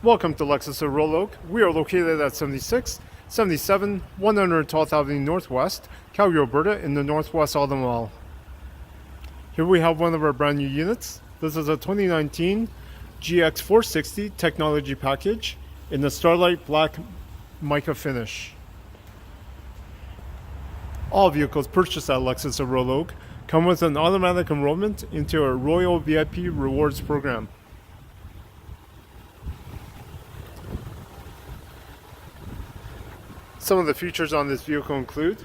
Welcome to Lexus of Royal Oak. We are located at 7677 112th Avenue Northwest, Calgary, Alberta, in the Northwest Auto Mall. Here we have one of our brand new units. This is a 2019 GX460 technology package in the Starlight Black mica finish. All vehicles purchased at Lexus of Royal Oak come with an automatic enrollment into our Royal VIP Rewards program. Some of the features on this vehicle include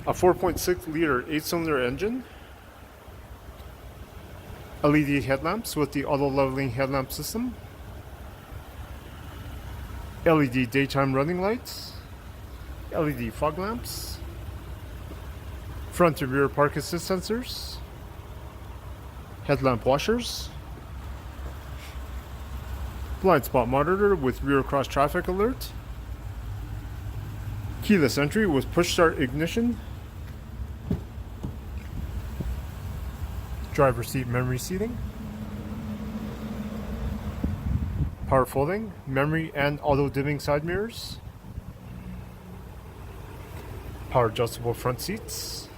a 4.6 liter 8-cylinder engine, LED headlamps with the auto leveling headlamp system, LED daytime running lights, LED fog lamps, front and rear park assist sensors, headlamp washers, blind spot monitor with rear cross traffic alert, keyless entry with push start ignition, driver seat memory seating, power folding, memory and auto dimming side mirrors, power adjustable front seats,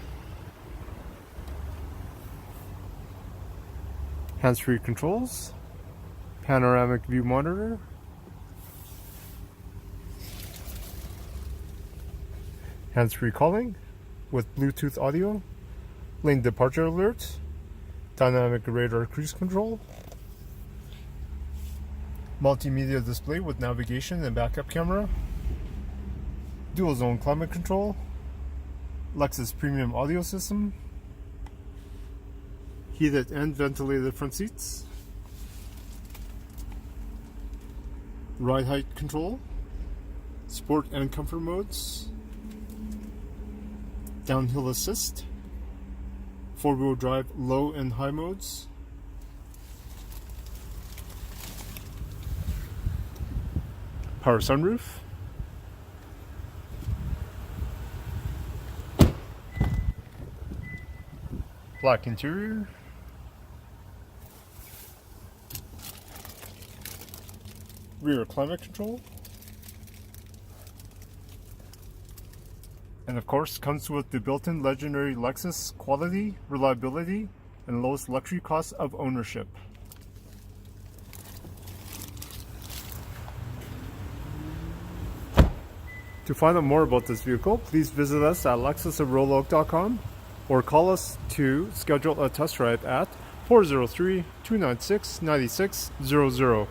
hands-free controls, panoramic view monitor, hands-free calling with Bluetooth audio, lane departure alert, dynamic radar cruise control, multimedia display with navigation and backup camera, dual zone climate control, Lexus premium audio system, heated and ventilated front seats, ride height control, sport and comfort modes, downhill assist, four-wheel drive low and high modes, power sunroof, black interior, rear climate control, and of course comes with the built-in legendary Lexus quality, reliability, and lowest luxury cost of ownership. To find out more about this vehicle, please visit us at lexusofroyaloak.com or call us to schedule a test drive at 403-296-9600.